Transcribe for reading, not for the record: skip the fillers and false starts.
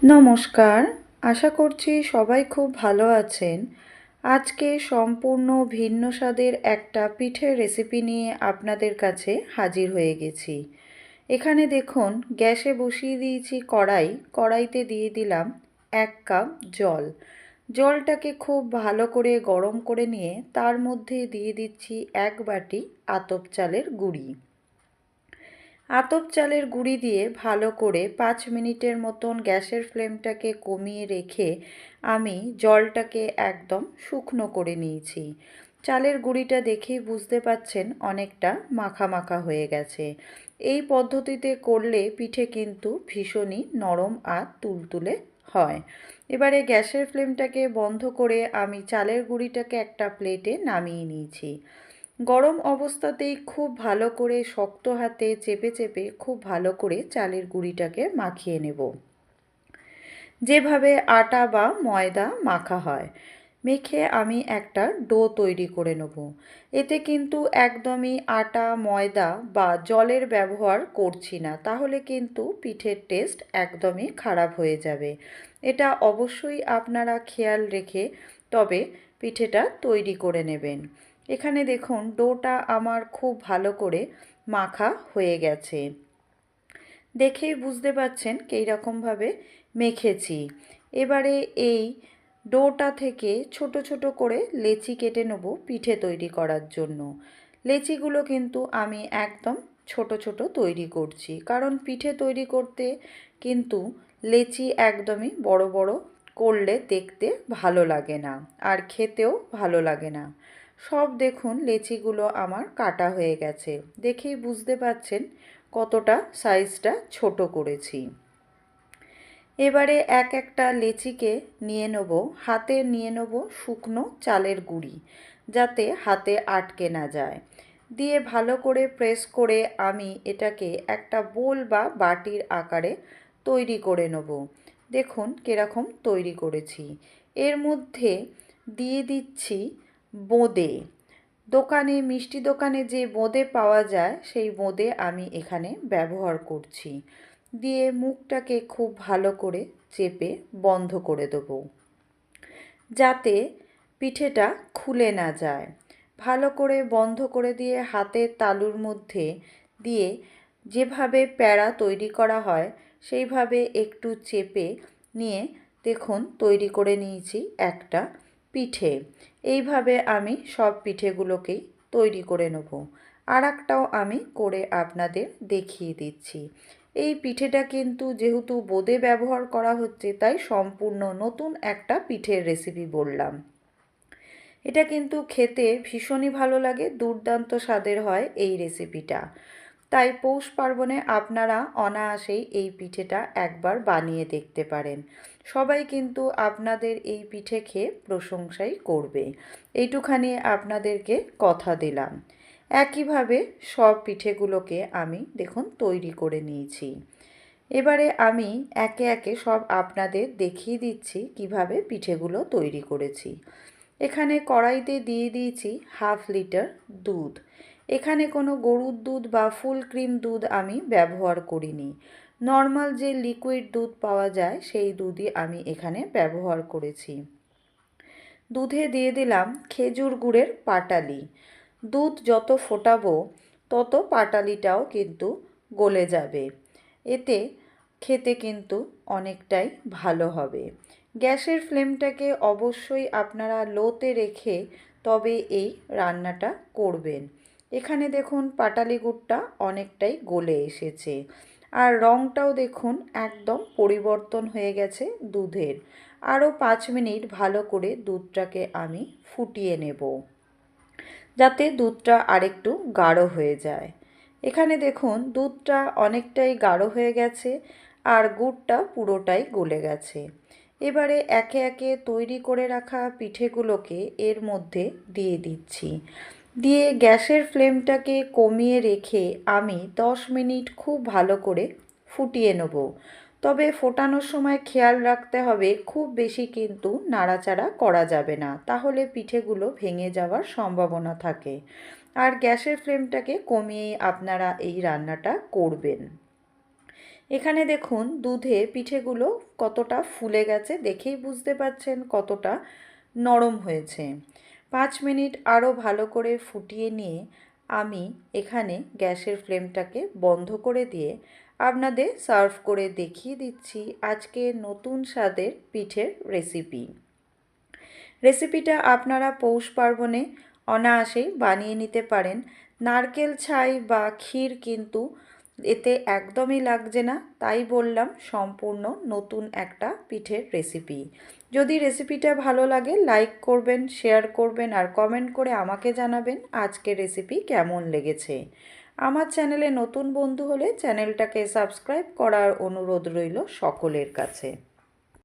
নমস্কার, আশা করছি সবাই খুব ভালো আছেন। আজকে সম্পূর্ণ ভিন্ন স্বাদের একটা পিঠের রেসিপি নিয়ে আপনাদের কাছে হাজির হয়ে গেছি। এখানে দেখুন গ্যাসে বসিয়ে দিয়েছি কড়াই, কড়াইতে দিয়ে দিলাম 1 কাপ জল। জলটাকে খুব ভালো করে গরম করে নিয়ে তার মধ্যে দিয়ে দিচ্ছি 1 বাটি আতপ চালের গুঁড়ি। আতপ চালের গুঁড়ি দিয়ে ভালো করে 5 মিনিটের মতন গ্যাসের ফ্লেমটাকে কমিয়ে রেখে আমি জলটাকে একদম শুকনো করে নিয়েছি। চালের গুঁড়িটা দেখেই বুঝতে পাচ্ছেন অনেকটা মাখা মাখা হয়ে গেছে। এই পদ্ধতিতে করলে পিঠে কিন্তু ভীষণই নরম আর তুলতুলে হয়। এবারে গ্যাসের ফ্লেমটাকে বন্ধ করে আমি চালের গুঁড়িটাকে একটা প্লেটে নামিয়ে নিয়েছি। গরম অবস্থাতেই খুব ভালো করে শক্ত হাতে চেপে চেপে খুব ভালো করে চালের গুঁড়িটাকে মাখিয়ে নেব, যেভাবে আটা বা ময়দা মাখা হয়। মেখে আমি একটা ডো তৈরি করে নেব। এতে কিন্তু একদমই আটা ময়দা বা জলের ব্যবহার করছি না, তাহলে কিন্তু পিঠের টেস্ট একদমই খারাপ হয়ে যাবে। এটা অবশ্যই আপনারা খেয়াল রেখে তবে পিঠেটা তৈরি করে নেবেন। এখানে দেখুন ডোটা আমার খুব ভালো করে মাখা হয়ে গেছে। দেখেই বুঝতে পারছেন কী রকমভাবে মেখেছি। এবারে এই ডোটা থেকে ছোট ছোট করে লেচি কেটে নেব পিঠে তৈরি করার জন্য। লেচিগুলো কিন্তু আমি একদম ছোট ছোট তৈরি করছি, কারণ পিঠে তৈরি করতে কিন্তু লেচি একদমই বড় বড় করলে দেখতে ভালো লাগে না আর খেতেও ভালো লাগে না। সব দেখুন লেচিগুলো আমার কাটা হয়ে গেছে, দেখেই বুঝতে পাচ্ছেন কতটা সাইজটা ছোট করেছি। এবারে এক একটা লেচিকে নিয়ে নেব, হাতে নিয়ে নেব শুকনো চালের গুঁড়ি, যাতে হাতে আটকে না যায়। দিয়ে ভালো করে প্রেস করে আমি এটাকে একটা বোল বা বাটির আকারে তৈরি করে নেব। দেখুন কীরকম তৈরি করেছি। এর মধ্যে দিয়ে দিচ্ছি বোঁদে। দোকানে মিষ্টি দোকানে যে বোঁদে পাওয়া যায় সেই বোঁদে আমি এখানে ব্যবহার করছি। দিয়ে মুখটাকে খুব ভালো করে চেপে বন্ধ করে দেবো, যাতে পিঠেটা খুলে না যায়। ভালো করে বন্ধ করে দিয়ে হাতের তালুর মধ্যে দিয়ে যেভাবে প্যাড়া তৈরি করা হয় সেইভাবে একটু চেপে নিয়ে দেখুন তৈরি করে নিয়েছি একটা পিঠে। এইভাবে আমি সব পিঠেগুলোকেই তৈরি করে নেব। আর একটাও আমি করে আপনাদের দেখিয়ে দিচ্ছি। এই পিঠেটা কিন্তু যেহেতু বোঁদে ব্যবহার করা হচ্ছে, তাই সম্পূর্ণ নতুন একটা পিঠের রেসিপি বললাম। এটা কিন্তু খেতে ভীষণই ভালো লাগে, দুর্দান্ত স্বাদের হয় এই রেসিপিটা। তাই পৌষ পার্বণে আপনারা অনায়াসেই এই পিঠেটা একবার বানিয়ে দেখতে পারেন। সবাই কিন্তু আপনাদের এই পিঠে খেয়ে প্রশংসাই করবে, এইটুখানি আপনাদেরকে কথা দিলাম। একইভাবে সব পিঠেগুলোকে আমি দেখুন তৈরি করে নিয়েছি। এবারে আমি একে একে সব আপনাদের দেখিয়ে দিচ্ছি কিভাবে পিঠেগুলো তৈরি করেছি। এখানে কড়াইতে দিয়ে দিয়েছি 1/2 লিটার দুধ। এখানে কোনো গরুর দুধ বা ফুল ক্রিম দুধ আমি ব্যবহার করিনি। নর্মাল যে লিকুইড দুধ পাওয়া যায় সেই দুধই আমি এখানে ব্যবহার করেছি। দুধে দিয়ে দিলাম খেজুর গুড়ের পাটালি। দুধ যত ফোটাবো তত পাটালিটাও কিন্তু গলে যাবে, এতে খেতে কিন্তু অনেকটাই ভালো হবে। গ্যাসের ফ্লেমটাকে অবশ্যই আপনারা লোতে রেখে তবে এই রান্নাটা করবেন। এখানে দেখুন পাটালি গুড়টা অনেকটাই গলে এসেছে আর রঙটাও দেখুন একদম পরিবর্তন হয়ে গেছে দুধের। আরও 5 মিনিট ভালো করে দুধটাকে আমি ফুটিয়ে নেব, যাতে দুধটা আরেকটু গাঢ় হয়ে যায়। এখানে দেখুন দুধটা অনেকটাই গাঢ় হয়ে গেছে আর গুড়টা পুরোটাই গলে গেছে। এবারে একে একে তৈরি করে রাখা পিঠেগুলোকে এর মধ্যে দিয়ে দিচ্ছি। দিয়ে গ্যাসের ফ্লেমটাকে কমিয়ে রেখে আমি 10 মিনিট খুব ভালো করে ফুটিয়ে নেব। তবে ফোটানোর সময় খেয়াল রাখতে হবে খুব বেশি কিন্তু নাড়াচাড়া করা যাবে না, তাহলে পিঠেগুলো ভেঙে যাওয়ার সম্ভাবনা থাকে। আর গ্যাসের ফ্লেমটাকে কমিয়েই আপনারা এই রান্নাটা করবেন। এখানে দেখুন দুধে পিঠেগুলো কতটা ফুলে গেছে, দেখেই বুঝতে পারছেন কতটা নরম হয়েছে। 5 মিনিট আরও ভালো করে ফুটিয়ে নিয়ে আমি এখানে গ্যাসের ফ্লেমটাকে বন্ধ করে দিয়ে আপনাদের সার্ভ করে দেখিয়ে দিচ্ছি আজকে নতুন স্বাদের পিঠের রেসিপি। রেসিপিটা আপনারা পৌষ পার্বণে অনায়াসেই বানিয়ে নিতে পারেন। নারকেল ছাই বা ক্ষীর কিন্তু এতে একদমই লাগছে না, তাই বললাম সম্পূর্ণ নতুন একটা পিঠের রেসিপি। যদি রেসিপিটা ভালো লাগে লাইক করবেন, শেয়ার করবেন আর কমেন্ট করে আমাকে জানাবেন আজকের রেসিপি কেমন লেগেছে। আমার চ্যানেলে নতুন বন্ধু হলে চ্যানেলটাকে সাবস্ক্রাইব করার অনুরোধ রইল সকলের কাছে।